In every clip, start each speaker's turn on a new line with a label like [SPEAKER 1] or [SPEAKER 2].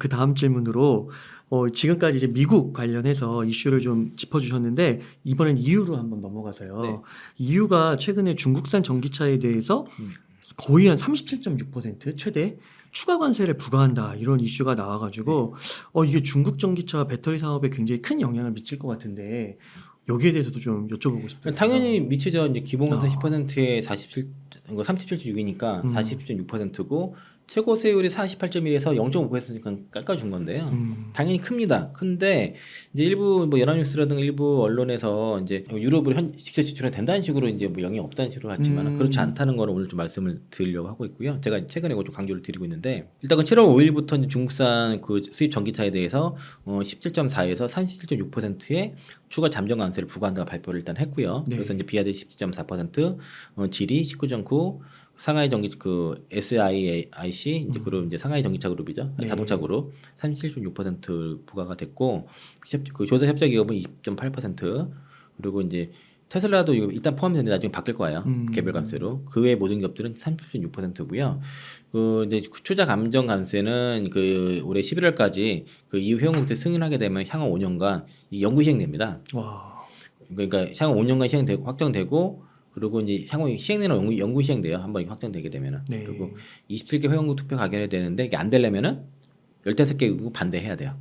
[SPEAKER 1] 그 다음 질문으로 지금까지 이제 미국 관련해서 이슈를 좀 짚어주셨는데 이번엔 EU로 한번 넘어가서요.
[SPEAKER 2] 네.
[SPEAKER 1] EU가 최근에 중국산 전기차에 대해서 거의 한 37.6% 최대 추가 관세를 부과한다 이런 이슈가 나와가지고 이게 중국 전기차 배터리 사업에 굉장히 큰 영향을 미칠 것 같은데 여기에 대해서도 좀 여쭤보고 싶어요.
[SPEAKER 2] 당연히 미치죠. 이제 기본관세
[SPEAKER 1] 아.
[SPEAKER 2] 10%에 37.6이니까
[SPEAKER 1] 음.
[SPEAKER 2] 40.6%고 최고 세율이 48.1에서 0.5%니까 깎아준 건데요. 당연히 큽니다. 근데 이제 일부 뭐 연합뉴스라든가 일부 언론에서 이제 유럽으로 직접 지출이 된다는 식으로 이제 뭐 영향이 없다는 식으로 했지만 그렇지 않다는 거를 오늘 좀 말씀을 드리려고 하고 있고요. 제가 최근에 이거 좀 강조를 드리고 있는데 일단 그 7월 5일부터 이제 중국산 그 수입 전기차에 대해서 17.4에서 37.6%의 추가 잠정 관세를 부과한다고 발표를 일단 했고요.
[SPEAKER 1] 네.
[SPEAKER 2] 그래서 이제 비아드 17.4%, 지리 19.9, 상하이 전기 그 SIIC 이제 그룹 이제 상하이 전기차 그룹이죠.
[SPEAKER 1] 네.
[SPEAKER 2] 자동차 그룹 37.6% 부과가 됐고 그 조사 협작 기업은 20.8% 그리고 이제 테슬라도 이거 일단 포함되는데 나중에 바뀔 거예요. 개별 관세로. 그 외 모든 기업들은 30.6%고요. 그 이제 추자 감정 관세는 그 올해 11월까지 그 EU 회원국들 승인하게 되면 향후 5년간 이 영구 시행됩니다.
[SPEAKER 1] 와.
[SPEAKER 2] 그러니까 향후 5년간 시행되고 확정되고 그리고 이제 향후 시행되는 영구 시행돼요. 한번 확정되게 되면은.
[SPEAKER 1] 네.
[SPEAKER 2] 그리고 27개 회원국 투표 가결이 되는데 이게 안 되려면은 15개 반대해야 돼요.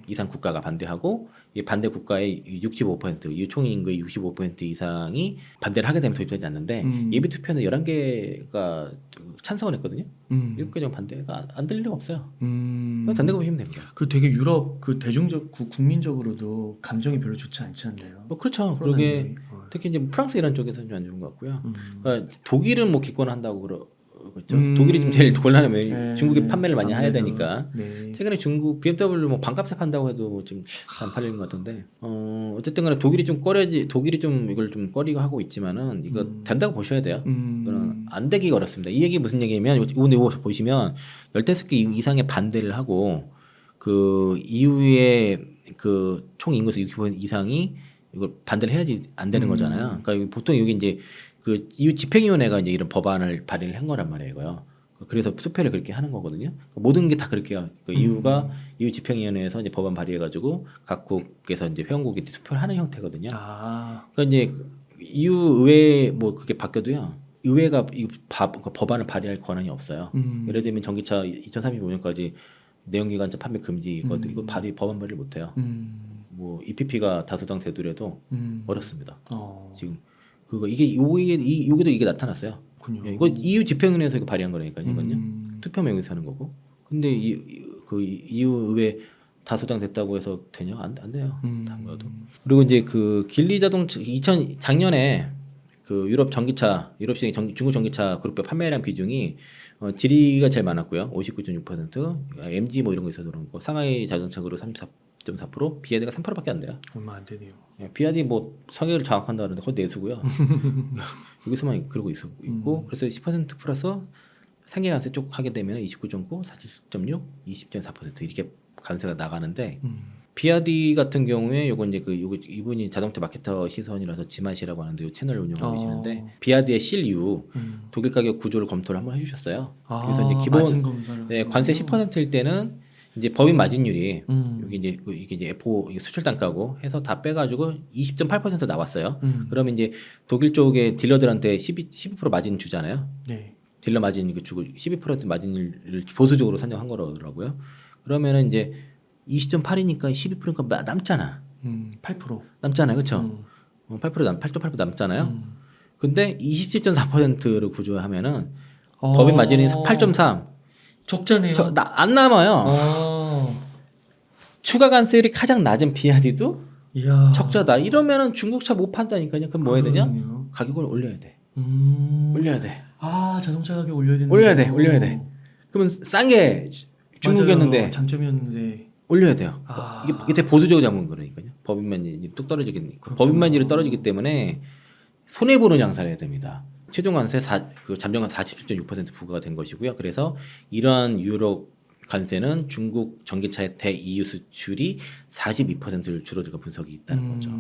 [SPEAKER 2] 이상 국가가 반대하고 이 반대 국가의 65% 이 총인구의 65% 이상이 반대를 하게 되면 도입되지 않는데 예비 투표는 11개가 찬성을 했거든요. 7개 정 반대가 안 될 리가 없어요. 그냥 된다고 보시면 됩니다.
[SPEAKER 1] 그 되게 유럽 그 대중적 국민적으로도 감정이 별로 좋지 않지 않나요?
[SPEAKER 2] 뭐 그렇죠.
[SPEAKER 1] 코로나
[SPEAKER 2] 그러게
[SPEAKER 1] 이후에.
[SPEAKER 2] 특히 이제 프랑스 이런 쪽에서는 좀 안 좋은 것 같고요. 그러니까 독일은 뭐 기권한다고 그러죠.
[SPEAKER 1] 음.
[SPEAKER 2] 독일이 좀 제일 곤란하면
[SPEAKER 1] 네.
[SPEAKER 2] 중국에 판매를 많이 해야
[SPEAKER 1] 아무래도.
[SPEAKER 2] 되니까.
[SPEAKER 1] 네.
[SPEAKER 2] 최근에 중국 BMW 뭐 반값에 판다고 해도 좀 안 팔리는 것 같던데. 어쨌든 간에 독일이 좀 이걸 좀 꺼리고 하고 있지만은 이거 된다고 보셔야 돼요. 이거는 안 되기가 어렵습니다. 이 얘기 무슨 얘기냐면 이거 보시면 15개 이상의 반대를 하고 그 이후에 그 총 인구수 60% 이상이 이걸 반대를 해야지 안 되는 거잖아요. 그러니까 보통 여기 이제 그 EU 집행위원회가 이제 이런 법안을 발의를 한 거란 말이에요. 이거요. 그래서 투표를 그렇게 하는 거거든요. 모든 게 다 그렇게요. 그 EU가 EU 집행위원회에서 이제 법안 발의해가지고 각국에서 이제 회원국이 투표를 하는 형태거든요.
[SPEAKER 1] 아.
[SPEAKER 2] 그러니까 이제 EU 의회 뭐 그게 바뀌어도요. 의회가 이 법안을 발의할 권한이 없어요. 예를 들면 전기차 2035년까지 내연기관차 판매 금지 이거 법안 발의 못 해요. 뭐 EPP가 다수당 되더라도 어렵습니다. 지금 그거 여기도 이게 나타났어요.
[SPEAKER 1] 그렇군요.
[SPEAKER 2] 이거 EU 집행위원회에서 이거 발의한 거라니까요. 이건요. 투표 명의서 하는 거고. 근데 그 EU 의회 다수당 됐다고 해서 되냐? 안 돼요. 다음과도. 그리고 이제 그 길리 자동차 작년에 그 유럽 시장 중국 전기차 그룹별 판매량 비중이 지리가 제일 많았고요. 59.6%, MG 뭐 이런 거 있어서 그런 거. 상하이 자동차 그룹 34%, 비아드가 3%밖에 안 돼요.
[SPEAKER 1] 얼마 안 되네요.
[SPEAKER 2] 비아드 뭐 성격을 장악한다는데 그건 내수고요. 여기서만 그러고 있고 그래서 10% 플러스 상계 관세 쪽 하게 되면 29.9, 40.6, 20.4% 이렇게 관세가 나가는데 비아디 같은 경우에 요건 이제 이분이 자동차 마케터 시선이라서 지마시라고 하는데 요 채널 운영하고 계시는데 비아디의 실유 독일 가격 구조를 검토를 한번 해주셨어요. 그래서 이제 기본 관세 10%일 때는 이제 법인 마진율이 여기 이제 이게 이제 F5 수출 단가고 해서 다 빼가지고 20.8% 나왔어요. 그러면 이제 독일 쪽에 딜러들한테 12% 마진 주잖아요.
[SPEAKER 1] 네.
[SPEAKER 2] 딜러 마진 이거 주고 12% 마진율을 보수적으로 산정한 거라고요. 그러면은 이제 20.8이니까 12%니까 남잖아.
[SPEAKER 1] 8%.
[SPEAKER 2] 남잖아요, 그렇죠? 8% 남잖아요. 근데 27.4%를 구조하면은 법인 마진이 8.3.
[SPEAKER 1] 적자네요.
[SPEAKER 2] 안 남아요. 추가 관세율이 가장 낮은 비아디도
[SPEAKER 1] 이야.
[SPEAKER 2] 적자다. 이러면은 중국차 못 판다니까요. 그럼 뭐 해야 되냐?
[SPEAKER 1] 그러네요.
[SPEAKER 2] 가격을 올려야 돼.
[SPEAKER 1] 올려야 돼. 자동차 가격 올려야 되는
[SPEAKER 2] 올려야 돼. 그러면 싼 게 중국이었는데
[SPEAKER 1] 장점이었는데
[SPEAKER 2] 올려야 돼요. 이게 되게 보수적으로 잡은 거라니까요. 법인 마진이 뚝 떨어지기 법인 마진이 떨어지기 때문에 손해 보는 장사를 해야 됩니다. 최종 관세 잠정관 47.6% 부과가 된 것이고요. 그래서 이러한 유럽 관세는 중국 전기차의 대 EU 수출이 42%를 줄어들까 분석이 있다는 거죠.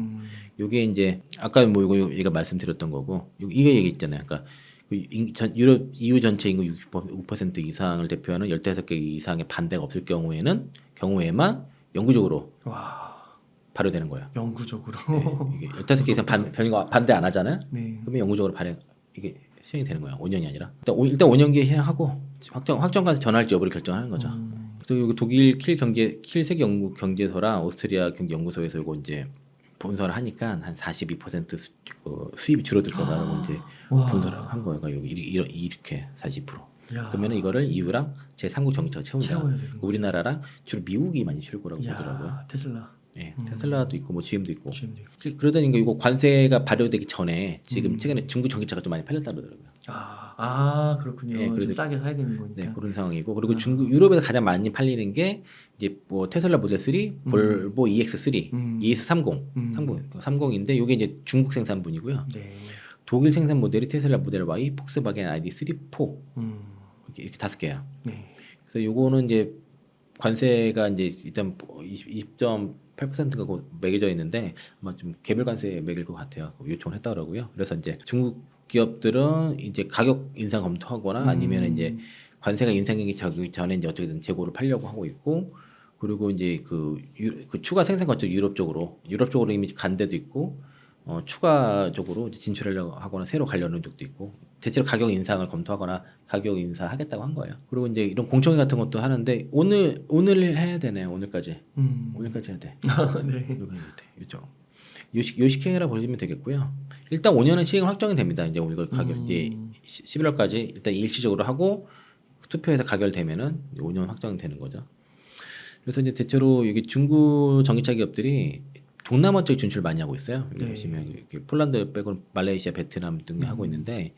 [SPEAKER 2] 이게 이제 아까 뭐 이거 얘가 말씀드렸던 거고 이게 얘기 있잖아요. 그러니까 유럽 EU 전체 인구 6% 이상을 대표하는 15개 이상의 반대가 없을 경우에만 영구적으로
[SPEAKER 1] 와,
[SPEAKER 2] 발효되는 거예요.
[SPEAKER 1] 영구적으로.
[SPEAKER 2] 네, 이게 15개 이상 반대 안 하잖아요.
[SPEAKER 1] 네.
[SPEAKER 2] 그러면 영구적으로 이게 시행이 되는 거예요. 5년이 아니라. 일단 5년기에 시행하고 확정가서 전할지 여부를 결정하는 거죠. 그래서 여기 독일 킬 세계 연구 경제소랑 오스트리아 경제 연구소에서 이거 이제 본설을 하니까 한 42% 수입이 줄어들 거다라고 이제
[SPEAKER 1] 와.
[SPEAKER 2] 본설을 한 거예요. 그러니까 여기 이렇게 40%.
[SPEAKER 1] 야.
[SPEAKER 2] 그러면 이거를 EU랑 제3국 정책을 채운다.
[SPEAKER 1] 채워야 되는 거죠.
[SPEAKER 2] 우리나라랑 주로 미국이 많이 채울 거라고
[SPEAKER 1] 야,
[SPEAKER 2] 보더라고요.
[SPEAKER 1] 테슬라.
[SPEAKER 2] 예, 테슬라도 있고 뭐 GM도 있고.
[SPEAKER 1] GM도
[SPEAKER 2] 그러더니 이거 관세가 발효되기 전에 지금 최근에 중국 전기차가 좀 많이 팔렸다고 그러더라고요.
[SPEAKER 1] 그렇군요.
[SPEAKER 2] 예,
[SPEAKER 1] 좀
[SPEAKER 2] 그래서-
[SPEAKER 1] 싸게 사야 되는 거니까.
[SPEAKER 2] 네, 그런 상황이고 그리고 유럽에서 가장 많이 팔리는 게 이제 뭐 테슬라 모델 3, 볼보 EX3, ES30, 30인데 이게 이제 중국 생산분이고요.
[SPEAKER 1] 네.
[SPEAKER 2] 독일 생산 모델이 테슬라 모델 Y, 폭스바겐 ID3, 4
[SPEAKER 1] 음.
[SPEAKER 2] 이렇게 5개야.
[SPEAKER 1] 네.
[SPEAKER 2] 그래서 요거는 이제 관세가 이제 일단 20.8%가 매겨져 있는데 아마 좀 개별 관세 매길 것 같아요. 요청을 했다 그러고요. 그래서 이제 중국 기업들은 이제 가격 인상 검토하거나 아니면 이제 관세가 인상이 전에 이제 어떻게든 재고를 팔려고 하고 있고 그리고 이제 그 추가 생산 거점 유럽 쪽으로 이미 간 데도 있고 추가적으로 이제 진출하려고 하거나 새로 가려는 쪽도 있고 대체로 가격 인상을 검토하거나 가격 인사하겠다고 한 거예요. 그리고 이제 이런 공청회 같은 것도 하는데 오늘 해야 되네요. 오늘까지 해야 돼.
[SPEAKER 1] 네.
[SPEAKER 2] 요 시행이라 보시면 되겠고요. 일단 5년은 시행 확정이 됩니다. 이제 우리가 가격 이제 11월까지 일단 일시적으로 하고 투표해서 가결되면은 5년 확정이 되는 거죠. 그래서 이제 대체로 여기 중국 전기차 기업들이 동남아 쪽에 진출 많이 하고 있어요. 여기
[SPEAKER 1] 네.
[SPEAKER 2] 보시면 이렇게 폴란드 빼고 말레이시아, 베트남 등에 하고 있는데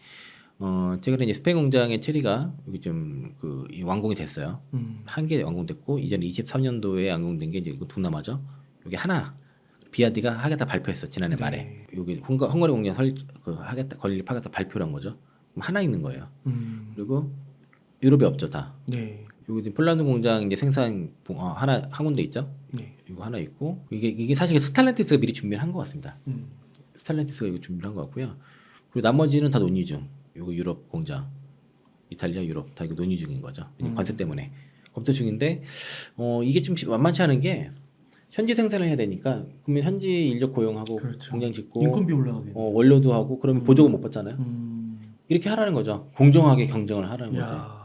[SPEAKER 2] 최근에 이제 스페인 공장의 체리가 여기 좀 완공이 됐어요. 한 개 완공됐고 이제는 23년도에 완공된 게 이제 이거 동남아죠. 여기 하나 비아디가 하겠다 발표했어 지난해
[SPEAKER 1] 네.
[SPEAKER 2] 말에. 여기 헝가리 공장 건립하겠다 발표를 한 거죠. 그럼 하나 있는 거예요. 그리고 유럽에 없죠 다.
[SPEAKER 1] 네.
[SPEAKER 2] 여기 이제 폴란드 공장 이제 생산 하나 한 군데 있죠.
[SPEAKER 1] 네.
[SPEAKER 2] 이거 하나 있고 이게 사실 스탈렌티스가 미리 준비를 한 것 같습니다. 스탈렌티스가 이거 준비를 한 것 같고요. 그리고 나머지는 다 논의 중. 이거 유럽 공장, 이탈리아, 유럽 다 이거 논의 중인 거죠. 관세 때문에 검토 중인데 이게 좀 만만치 않은 게 현지 생산을 해야 되니까 그러면 현지 인력 고용하고
[SPEAKER 1] 그렇죠.
[SPEAKER 2] 공장 짓고
[SPEAKER 1] 인건비 올라가게.
[SPEAKER 2] 원료도 하고 그러면 보조금 못 받잖아요. 이렇게 하라는 거죠. 공정하게 경쟁을 하라는 거죠.
[SPEAKER 1] 야.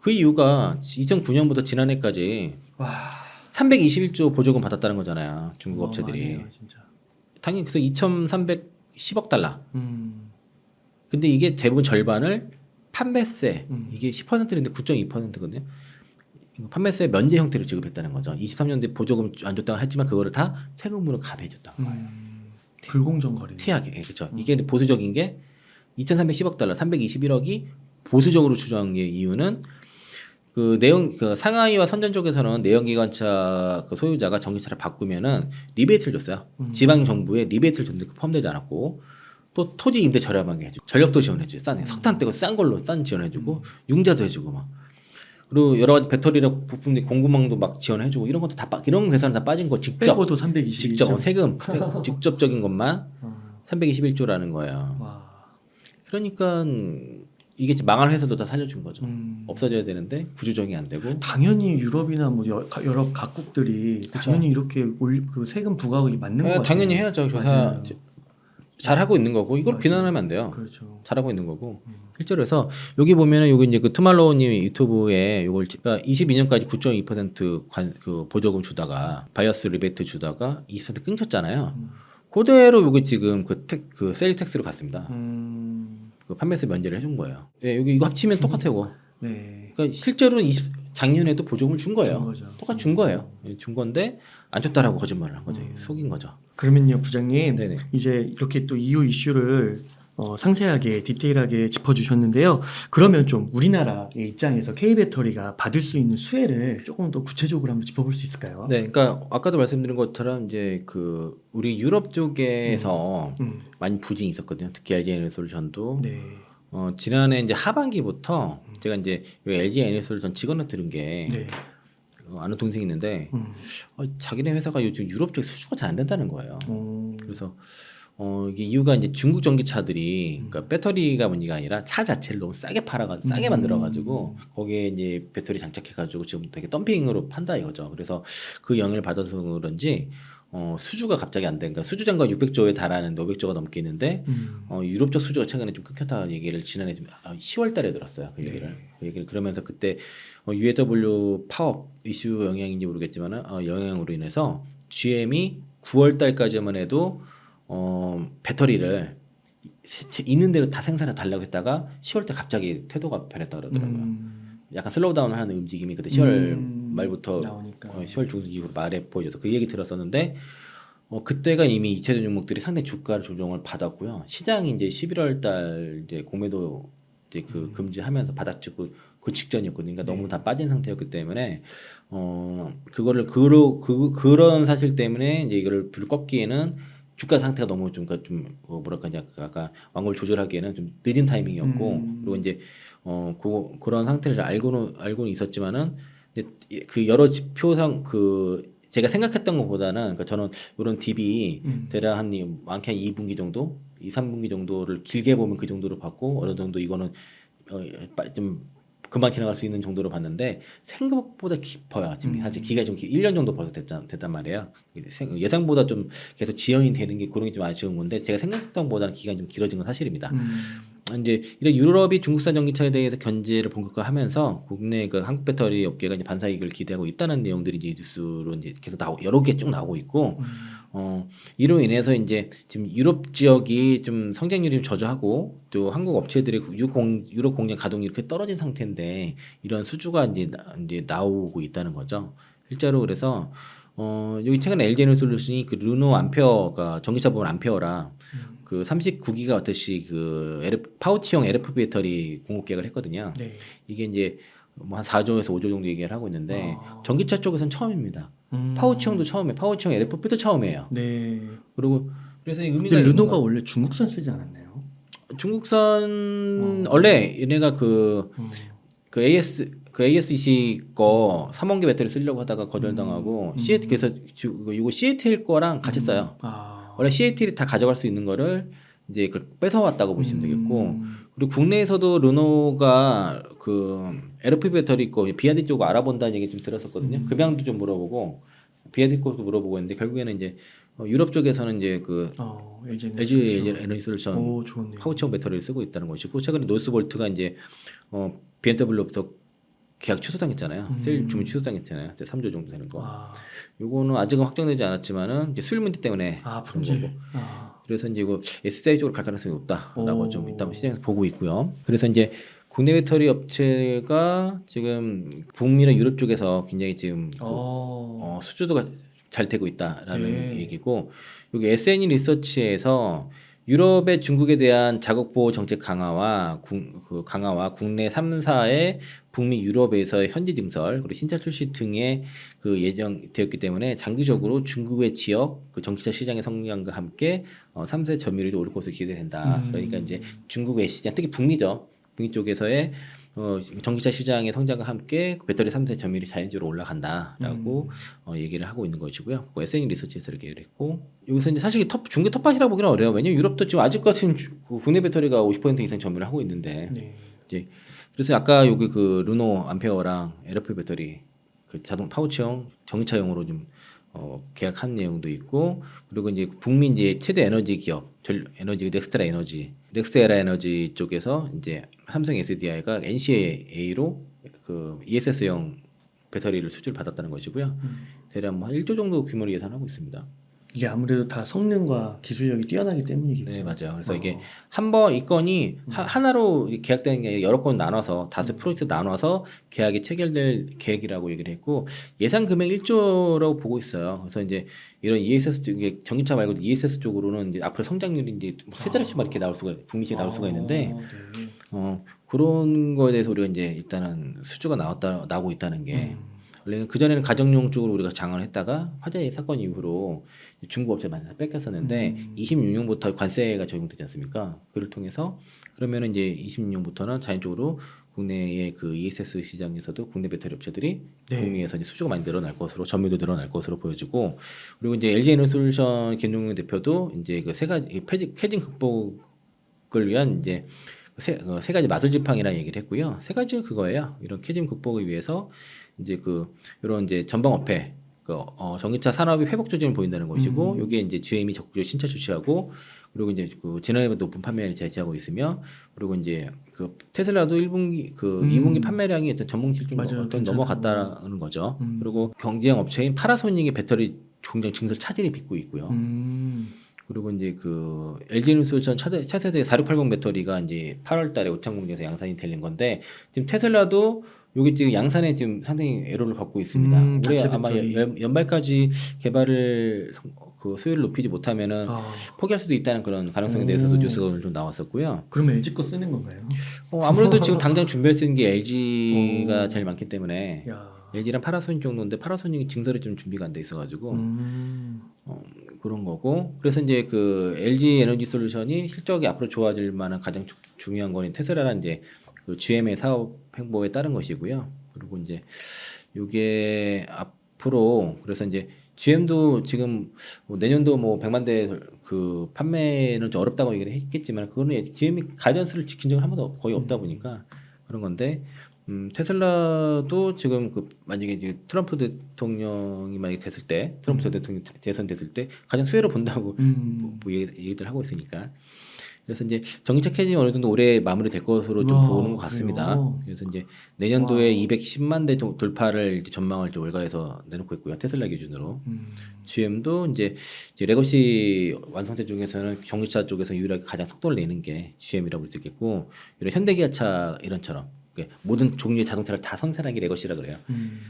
[SPEAKER 2] 그 이유가 2009년부터 지난해까지
[SPEAKER 1] 와.
[SPEAKER 2] 321조 보조금 받았다는 거잖아요. 중국 업체들이.
[SPEAKER 1] 어마어마하네요, 진짜.
[SPEAKER 2] 당연히 그래서 2,310억 달러.
[SPEAKER 1] 음.
[SPEAKER 2] 근데 이게 대부분 절반을 판매세 이게 10%인데 9.2%거든요. 판매세 면제 형태로 지급했다는 거죠. 23년도에 보조금 안 줬다고 했지만 그거를 다 세금으로 가배해줬다는 거예요.
[SPEAKER 1] 불공정 거래.
[SPEAKER 2] 티하게. 그렇죠. 이게 보수적인 게 2,310억 달러, 321억이 보수적으로 추정한 게 이유는 그 상하이와 선전 쪽에서는 내연기관차 소유자가 전기차를 바꾸면은 리베이트를 줬어요. 지방 정부에 리베이트를 줬는데 포함되지 않았고 또 토지 임대 저렴하게 해주고 전력도 지원해주고 석탄 떼고 싼 걸로 지원해주고 융자도 해주고 막 그리고 여러 가지 배터리랑 부품들 공구망도 막 지원해주고 이런 것도 다 이런 계산 다 빠진 거 직접
[SPEAKER 1] 빼고도 320.
[SPEAKER 2] 직접 직접적인 것만 321조라는 거예요.
[SPEAKER 1] 와.
[SPEAKER 2] 그러니까 이게 이제 망할 회사도 다 살려준 거죠. 없어져야 되는데 구조정이 안 되고.
[SPEAKER 1] 당연히 유럽이나 뭐 여러 각국들이 당연히 이렇게 그 세금 부과하기 맞는 거 같아요.
[SPEAKER 2] 당연히 해야죠.
[SPEAKER 1] 맞아요.
[SPEAKER 2] 잘하고 있는 거고 이걸
[SPEAKER 1] 맞아요.
[SPEAKER 2] 비난하면 안 돼요.
[SPEAKER 1] 그렇죠.
[SPEAKER 2] 잘하고 있는 거고 실제로 해서 여기 보면은 여기 이제 그 투말로우님 유튜브에 요걸 22년까지 9.2% 그 보조금 주다가 바이어스 리베이트 주다가 20% 끊겼잖아요. 그대로 여기 지금 그 세일 텍스로 갔습니다. 그 판매세 면제를 해준 거예요. 예, 여기 이거 합치면 똑같아요. 이거.
[SPEAKER 1] 네.
[SPEAKER 2] 그러니까 실제로는 작년에도 보조금을 준 거예요.
[SPEAKER 1] 준 거죠.
[SPEAKER 2] 똑같이 준 거예요. 준 건데 안 줬다라고 거짓말을 한 거죠. 속인 거죠.
[SPEAKER 1] 그러면요, 부장님.
[SPEAKER 2] 네네.
[SPEAKER 1] 이제 이렇게 또 EU 이슈를 상세하게 디테일하게 짚어주셨는데요. 그러면 좀 우리나라의 입장에서 K배터리가 받을 수 있는 수혜를 조금 더 구체적으로 한번 짚어볼 수 있을까요?
[SPEAKER 2] 네, 그러니까 아까도 말씀드린 것처럼 이제 그 우리 유럽 쪽에서 많이 부진이 있었거든요. 특히 LG 에너솔루션도
[SPEAKER 1] 네.
[SPEAKER 2] 지난해 이제 하반기부터 제가 이제 LG 에너솔루션 직원을 들은 게
[SPEAKER 1] 네.
[SPEAKER 2] 아는 동생이 있는데 자기네 회사가 요즘 유럽 쪽에 수주가 잘 안 된다는 거예요.
[SPEAKER 1] 오.
[SPEAKER 2] 그래서 이게 이유가 이제 중국 전기차들이 그러니까 배터리가 문제가 아니라 차 자체를 너무 싸게 팔아가지고 싸게 만들어가지고 거기에 이제 배터리 장착해가지고 지금 되게 덤핑으로 판다 이거죠. 그래서 그 영향을 받아서 그런지 수주가 갑자기 안 된. 그러니까 수주 잔고가 600조에 달하는데 500조가 넘게 있는데 유럽 쪽 수주가 최근에 좀 끊겼다는 얘기를 지난해 10월달에 들었어요. 그 얘기를. 그 얘기를 그러면서 그때 UAW 파업 이슈 영향인지 모르겠지만은 영향으로 인해서 GM이 9월달까지만 해도 배터리를 있는 대로 다 생산해 달라고 했다가 10월달 갑자기 태도가 변했다 그러더라고요. 약간 슬로우다운 하는 움직임이 그때 10월 말부터
[SPEAKER 1] 나오니까.
[SPEAKER 2] 10월 중 이후로 말에 보여서 그 얘기 들었었는데 그때가 이미 이체전 종목들이 상당히 주가 조정을 받았고요. 시장이 이제 11월 달 이제 공매도 이제 그 금지하면서 받아치고 그 직전이었거든요. 그러니까 너무 다 빠진 상태였기 때문에 그거를 그런 사실 때문에 이제 이거를 불 꺾기에는 주가 상태가 너무 뭐랄까 이제 아까 완골 조절하기에는 좀 늦은 타이밍이었고 그리고 이제 그런 상태를 잘 알고는 있었지만은 이제 그 여러 지표상 제가 생각했던 것보다는 그러니까 저는 이런 딥이 대략 많게 한 2분기 정도, 2, 3분기 정도를 길게 보면 그 정도로 봤고 어느 정도 이거는 좀 금방 지나갈 수 있는 정도로 봤는데 생각보다 깊어요. 지금 사실 기가 좀 1년 정도 벌써 됐단 말이에요. 예상보다 좀 계속 지연이 되는 게 그런 게 좀 아쉬운 건데 제가 생각했던 것보다는 기간이 좀 길어진 건 사실입니다. 이제 이런 유럽이 중국산 전기차에 대해서 견제를 본격화하면서 국내 그 한국 배터리 업계가 이제 반사 이익을 기대하고 있다는 내용들이 이제 뉴스로 이제 계속 여러 개 쭉 나오고 있고 이로 인해서 이제 지금 유럽 지역이 좀 성장률이 좀 저조하고 또 한국 업체들의 유럽 공장 가동이 이렇게 떨어진 상태인데 이런 수주가 이제 나오고 있다는 거죠. 실제로 그래서 여기 최근에 LG에너솔루션이 그 르노 암페어가 전기차 보면 암페어라 그 39기가와트씩 파우치형 LFP 배터리 공급 계획을 했거든요.
[SPEAKER 1] 네.
[SPEAKER 2] 이게 이제 뭐 한 4조에서 5조 정도 얘기를 하고 있는데 전기차 쪽에서는 처음입니다. 파우치형도 처음이에요. 파우치형 LFP도 처음이에요.
[SPEAKER 1] 네.
[SPEAKER 2] 그리고 그래서 의미가
[SPEAKER 1] 근데
[SPEAKER 2] 있는
[SPEAKER 1] 르노가
[SPEAKER 2] 건
[SPEAKER 1] 원래 중국산 쓰지 않았나요?
[SPEAKER 2] 중국산 원래 얘네가 그 ASC 거 3원기 배터리 쓰려고 하다가 거절당하고 CAT 그래서 이거 CATL 거랑 같이 써요. 원래 CATL이 다 가져갈 수 있는 거를 이제 뺏어왔다고 보시면 되겠고 그리고 국내에서도 르노가 그 LFP 배터리 거 비아디 쪽 알아본다는 얘기 좀 들었었거든요. 급양도 좀 물어보고 비아디 것도 물어보고 했는데 결국에는 이제 유럽 쪽에서는 이제 LG 에너지솔루션
[SPEAKER 1] 오, 좋네요.
[SPEAKER 2] 파우치형 배터리를 쓰고 있다는 것이고 최근에 노스볼트가 이제 BMW로부터 계약 취소당했잖아요. 셀 주문 취소당했잖아요. 3조 정도 되는 거. 요거는 아직은 확정되지 않았지만은 이제 수율 문제 때문에
[SPEAKER 1] 품질.
[SPEAKER 2] 거고. 그래서 이제 이거 SDI 쪽으로 갈 가능성이 없다라고 좀 일단 시장에서 보고 있고요. 그래서 이제 국내 배터리 업체가 지금 북미나 유럽 쪽에서 굉장히 지금 수주도가 잘 되고 있다라는 얘기고 여기 SNE 리서치에서 유럽의 중국에 대한 자국 보호 정책 강화와 국내 3사의 북미 유럽에서의 현지 증설 그리고 신차 출시 등의 예정되었기 때문에 장기적으로 중국의 지역 전기차 시장의 성장과 함께 3세 점유율이 오를 것으로 기대된다. 그러니까 이제 중국의 시장 특히 북미죠. 북미 쪽에서의 전기차 시장의 성장과 함께 배터리 3세 점유율이 자연적으로 올라간다라고 얘기를 하고 있는 것이고요. SNE 리서치에서 이렇게 얘기를 했고 여기서 이제 사실 중개 텃밭이라고 보기는 어려요. 왜냐면 유럽도 지금 아직까지는 국내 배터리가 50% 이상 점유를 하고 있는데 이제 그래서 아까 여기 르노 암페어랑 LFP 배터리 자동 파우치형 전기차용으로 좀 계약한 내용도 있고 그리고 이제 북미 이제 최대 에너지 기업 에너지 넥스테라 에너지 쪽에서 이제 삼성 SDI가 NCA로 ESS형 배터리를 수주를 받았다는 것이고요. 대략 뭐 1조 정도 규모를 예상하고 있습니다.
[SPEAKER 1] 이게 아무래도 다 성능과 기술력이 뛰어나기 때문이겠죠.
[SPEAKER 2] 네, 맞아요. 그래서 이게 한번 이 건이 하나로 계약되는 게 아니라 여러 건 나눠서 다수 프로젝트 나눠서 계약이 체결될 계획이라고 얘기를 했고 예상 금액 1조라고 보고 있어요. 그래서 이제 이런 ESS 쪽 전기차 말고 ESS 쪽으로는 이제 앞으로 성장률이 이제 세 자릿수만 이렇게 나올 수가 북미시에 나올 수가 있는데 그런 거에 대해서 우리가 이제 일단은 수주가 나오고 있다는 게 원래는 그 전에는 가정용 쪽으로 우리가 장을 했다가 화재 사건 이후로 중국 업체 많이 뺏겼었는데 26년부터 관세가 적용되지 않습니까? 그를 통해서 그러면은 이제 26년부터는 자연적으로 국내의 그 ESS 시장에서도 국내 배터리 업체들이
[SPEAKER 1] 네.
[SPEAKER 2] 북미에서 이제 수주가 많이 늘어날 것으로 점유도 늘어날 것으로 보여지고 그리고 이제 LG 에너솔루션 김종용 대표도 이제 그 세 가지 캐진 극복을 위한 이제 세 가지 마술 지팡이라는 얘기를 했고요. 세 가지가 그거예요. 이런 캐진 극복을 위해서 이제 그 이런 이제 전방 어폐 전기차 산업이 회복 조짐을 보인다는 것이고, 여기에 이제 GM이 적극적으로 신차 출시하고, 그리고 이제 그 지난해보다 높은 판매를 제시하고 있으며, 그리고 이제 그 테슬라도 1분기 2분기 판매량이 어떤 전망치를 좀
[SPEAKER 1] 맞아요.
[SPEAKER 2] 어떤
[SPEAKER 1] 괜찮다고.
[SPEAKER 2] 넘어갔다는 거죠. 그리고 경쟁 업체인 파나소닉의 배터리 공장 증설 차질이 빚고 있고요. 그리고 이제 그 LG에너솔루션 차세대 4680 배터리가 이제 8월달에 오창 공장에서 양산이 되는 건데 지금 테슬라도 여기 지금 양산에 지금 상당히 애로를 갖고 있습니다. 올해
[SPEAKER 1] 자체
[SPEAKER 2] 아마
[SPEAKER 1] 배터리.
[SPEAKER 2] 연말까지 개발을 그 수요를 높이지 못하면은 포기할 수도 있다는 그런 가능성에 대해서도 뉴스가 오늘 좀 나왔었고요.
[SPEAKER 1] 그러면 LG 거 쓰는 건가요?
[SPEAKER 2] 아무래도 지금 당장 준비할 수 있는 게 LG가 제일 많기 때문에
[SPEAKER 1] 야.
[SPEAKER 2] LG랑 파나소닉 정도인데 파나소닉이 증설이 좀 준비가 안 돼 있어가지고 그런 거고 그래서 이제 그 LG 에너지 솔루션이 실적이 앞으로 좋아질 만한 가장 중요한 거는 테슬라랑 이제 그 GM의 사업 행보에 따른 것이고요. 그리고 이제 이게 앞으로 그래서 이제 GM도 지금 내년도 뭐 100만 대 그 판매는 좀 어렵다고 얘기를 했겠지만 그거는 GM이 가이던스를 지킨 적은 한 번도 거의 없다 보니까 그런 건데 테슬라도 지금 그 만약에 이제 트럼프 대통령이 만약에 됐을 때 트럼프 전 대통령 재선됐을 때 가장 수혜를 본다고 뭐 얘기들 하고 있으니까 그래서 이제 전기차 캐진이 어느 정도 올해 마무리될 것으로 좀 보는 것 같습니다.
[SPEAKER 1] 그래요?
[SPEAKER 2] 그래서 이제 내년도에 210만 대 돌파를 이제 전망을 좀 월가에서 내놓고 있고요. 테슬라 기준으로 GM도 이제 레거시 완성체 중에서는 전기차 쪽에서 유일하게 가장 속도를 내는 게 GM이라고 볼 수 있겠고 이런 현대기아차 이런처럼 모든 종류의 자동차를 다 생산하는 게 레거시라 그래요.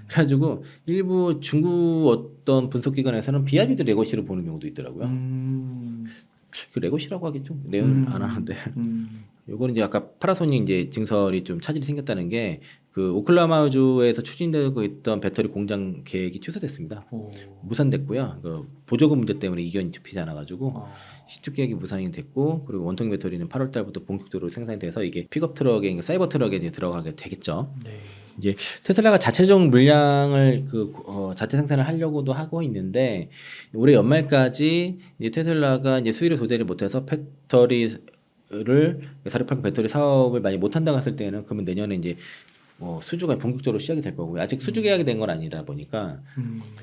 [SPEAKER 2] 그래가지고 일부 중국 어떤 분석기관에서는 비아디도 레거시로 보는 경우도 있더라고요. 그 레거시라고 하기 좀 내용을 안 하는데 요거는 이제 아까 파나소닉 이제 증설이 좀 차질이 생겼다는 게 그 오클라호마주에서 추진되고 있던 배터리 공장 계획이 취소됐습니다. 무산됐고요. 그 보조금 문제 때문에 이견이 좁히지 않아가지고 시축 계획이 무산이 됐고 그리고 원통 배터리는 8월 달부터 본격적으로 생산이 돼서 이게 픽업 트럭에 사이버 트럭에 이제 들어가게 되겠죠.
[SPEAKER 1] 네.
[SPEAKER 2] 이제 테슬라가 자체적 물량을 자체 생산을 하려고도 하고 있는데 올해 연말까지 이제 테슬라가 이제 수율을 도달을 못해서 배터리를 4680 배터리 사업을 많이 못한다고 했을 때는 그러면 내년에 이제 수주가 본격적으로 시작이 될 거고요. 아직 수주 계약이 된 건 아니라 보니까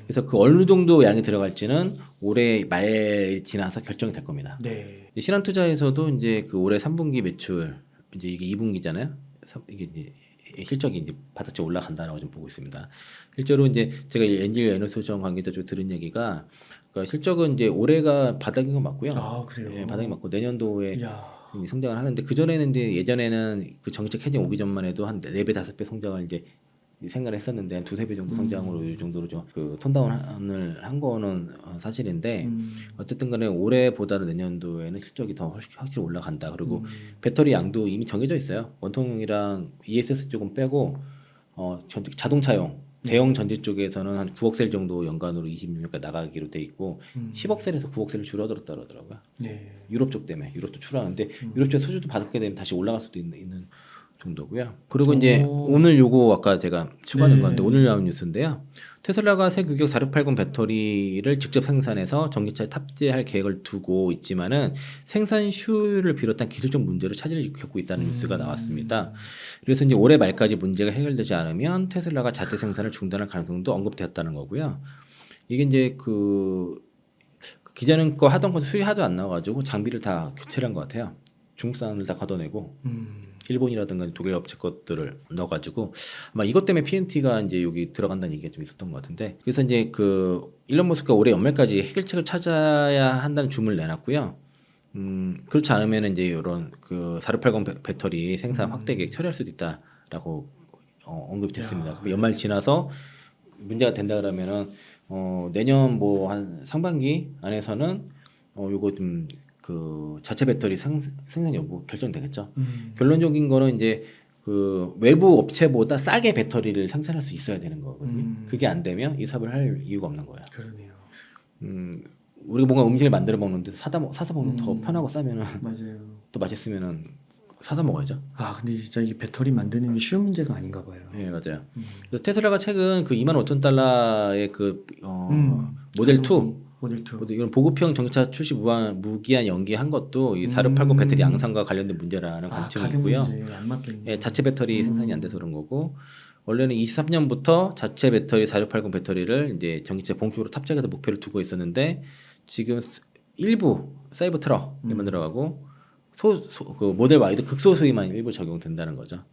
[SPEAKER 2] 그래서 그 어느 정도 양이 들어갈지는 올해 말 지나서 결정이 될 겁니다.
[SPEAKER 1] 네.
[SPEAKER 2] 신한투자에서도 이제 그 올해 3분기 매출 이제 이게 2분기잖아요. 이게 이제 실적이 이제 바닥에 올라간다라고 좀 보고 있습니다. 실제로 이제 제가 LG 에너솔루션 관계자 쪽 들은 얘기가 그러니까 실적은 이제 올해가 바닥인 건 맞고요.
[SPEAKER 1] 아, 그래요?
[SPEAKER 2] 예, 바닥이 맞고 내년도에
[SPEAKER 1] 이야.
[SPEAKER 2] 성장을 하는데 그 전에는 이제 예전에는 그 전기차 캐진 오기 전만 해도 한 4배 5배 성장을 이제 생각을 했었는데 한 2-3배 정도 성장으로 이 정도로 좀 그 톤다운을 한 거는 사실인데 어쨌든 간에 올해보다는 내년도에는 실적이 더 확실히 올라간다. 그리고 배터리 양도 이미 정해져 있어요. 원통이랑 ESS 쪽은 빼고 자동차용 대형 전지 쪽에서는 한 9억 셀 정도 연간으로 26년까지 나가기로 돼 있고 10억 셀에서 9억 셀을 줄어들었다 그러더라고요.
[SPEAKER 1] 네.
[SPEAKER 2] 유럽 쪽 때문에 유럽도 출하하는데 유럽 쪽 수주도 받게 되면 다시 올라갈 수도 있는 정도고요. 그리고 이제 오늘 요거 아까 제가 추가한 건데 오늘 나온 뉴스인데요. 테슬라가 새 규격 4680 배터리를 직접 생산해서 전기차에 탑재할 계획을 두고 있지만은 생산 효율을 비롯한 기술적 문제로 차질을 겪고 있다는 뉴스가 나왔습니다. 그래서 이제 올해 말까지 문제가 해결되지 않으면 테슬라가 자체 생산을 중단할 가능성도 언급되었다는 거고요. 이게 이제 그 기자는 거 하던 건 수리 하도 안 나와가지고 장비를 다 교체를 한 것 같아요. 중국산을 다 걷어내고 일본이라든가 독일 업체 것들을 넣어가지고 아마 이것 때문에 PNT가 이제 여기 들어간다는 얘기가 좀 있었던 것 같은데 그래서 이제 그 일론 머스크가 올해 연말까지 해결책을 찾아야 한다는 주문을 내놨고요. 그렇지 않으면 이제 이런 그 4680 배터리 생산 확대 계획 처리할 수도 있다라고 언급이 됐습니다. 연말 지나서 문제가 된다 그러면은 내년 뭐 한 상반기 안에서는 요거 좀 그 자체 배터리 생산 여부 결정되겠죠. 결론적인 거는 이제 그 외부 업체보다 싸게 배터리를 생산할 수 있어야 되는 거거든요. 그게 안 되면 이 사업을 할 이유가 없는 거예요.
[SPEAKER 1] 그러네요.
[SPEAKER 2] 우리가 뭔가 음식을 만들어 먹는데 사서 먹는 더 편하고 싸면은
[SPEAKER 1] 맞아요.
[SPEAKER 2] 더 맛있으면은 사서 먹어야죠.
[SPEAKER 1] 아 근데 진짜 이 배터리 만드는 게 쉬운 문제가 아닌가 봐요.
[SPEAKER 2] 네 맞아요. 그래서 테슬라가 최근 그 25,000달러의 그 모델 2
[SPEAKER 1] 모델 2.
[SPEAKER 2] 이런 보급형 전기차 출시 무기한 연기한 것도 이 4680 배터리 양산과 관련된 문제라는 관측이
[SPEAKER 1] 가격
[SPEAKER 2] 있고요.
[SPEAKER 1] 문제 안 맞겠네.
[SPEAKER 2] 예, 자체 배터리 생산이 안 돼서 그런 거고 원래는 23년부터 자체 배터리 4680 배터리를 이제 전기차 본격으로 탑재해서 목표를 두고 있었는데 지금 일부 사이버 트럭에 만들어가고 그 모델 Y도 극소수에만 일부 적용된다는 거죠.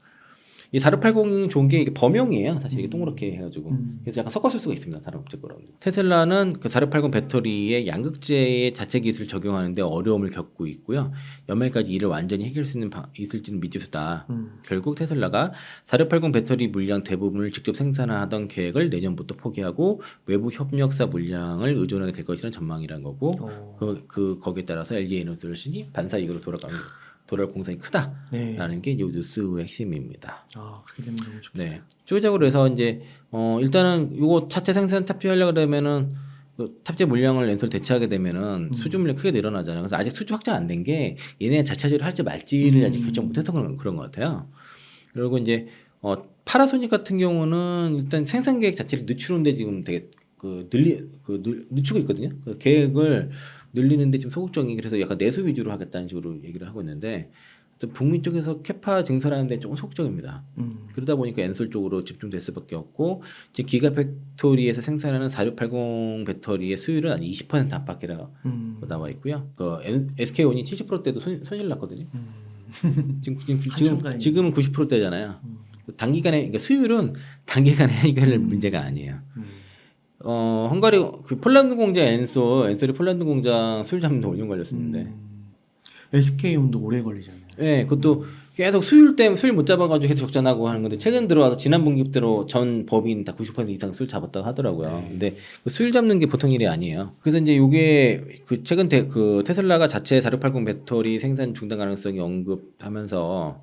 [SPEAKER 2] 이 4680 좋은 게 이게 범용이에요. 사실 이게 동그랗게 해가지고 그래서 약간 섞어 쓸 수가 있습니다. 다른 업체거랑. 테슬라는 그 4680 배터리의 양극재의 자체 기술을 적용하는데 어려움을 겪고 있고요. 연말까지 이를 완전히 해결할 수 있을지는 미지수다. 결국 테슬라가 4680 배터리 물량 대부분을 직접 생산하던 계획을 내년부터 포기하고 외부 협력사 물량을 의존하게 될 것이라는 전망이라는 거고 거기에 따라서 LG 에너지솔루션이 반사 이익으로 돌아올 공산이 크다라는 게 이 뉴스의 핵심입니다.
[SPEAKER 1] 아 그렇게 되면 너무 좋겠다.
[SPEAKER 2] 네, 추가적으로 해서 이제 일단은 이거 차체 생산 탑재하려고 그러면은 그 탑재 물량을 엔솔 대체하게 되면은 수주 물량 크게 늘어나잖아요. 그래서 아직 수주 확정 안 된 게 얘네 자체적으로 할지 말지를 아직 결정 못해서 그런 것 같아요. 그리고 이제 파나소닉 같은 경우는 일단 생산 계획 자체를 늦추는데 지금 되게 늦추고 있거든요. 그 계획을 늘리는데 좀 소극적이 그래서 약간 내수 위주로 하겠다는 식으로 얘기를 하고 있는데 북미 쪽에서 캐파 증설하는데 조금 소극적입니다. 그러다 보니까 엔솔 쪽으로 집중될 수밖에 없고 이제 기가팩토리에서 생산하는 4680 배터리의 수율은 한 20% 안팎이라 나와 있고요. 그 SK온이 70%대도 손실 났거든요. 지금은 90%대잖아요. 단기간에 그러니까 수율은 단기간에 해결할 문제가 아니에요. 헝가리 그 폴란드 공장 엔솔이 폴란드 공장 수율 잡는데 5년 걸렸었는데
[SPEAKER 1] SK온도 오래 걸리잖아요.
[SPEAKER 2] 네, 그것도 계속 수율 못 잡아가지고 계속 적자나고 하는 건데 최근 들어와서 지난 분기대로 전 법인 다 90% 이상 수율 잡았다고 하더라고요. 근데 그 수율 잡는 게 보통 일이 아니에요. 그래서 이제 이게 그 최근 그 테슬라가 자체 4680 배터리 생산 중단 가능성이 언급하면서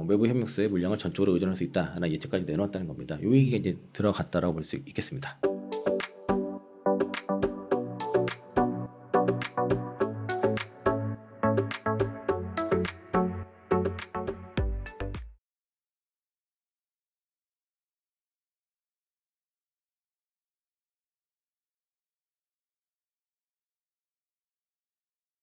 [SPEAKER 2] 외부 협력사의 물량을 전적으로 의존할 수 있다라는 예측까지 내놓았다는 겁니다. 이 얘기가 이제 들어갔다라고 볼 수 있겠습니다.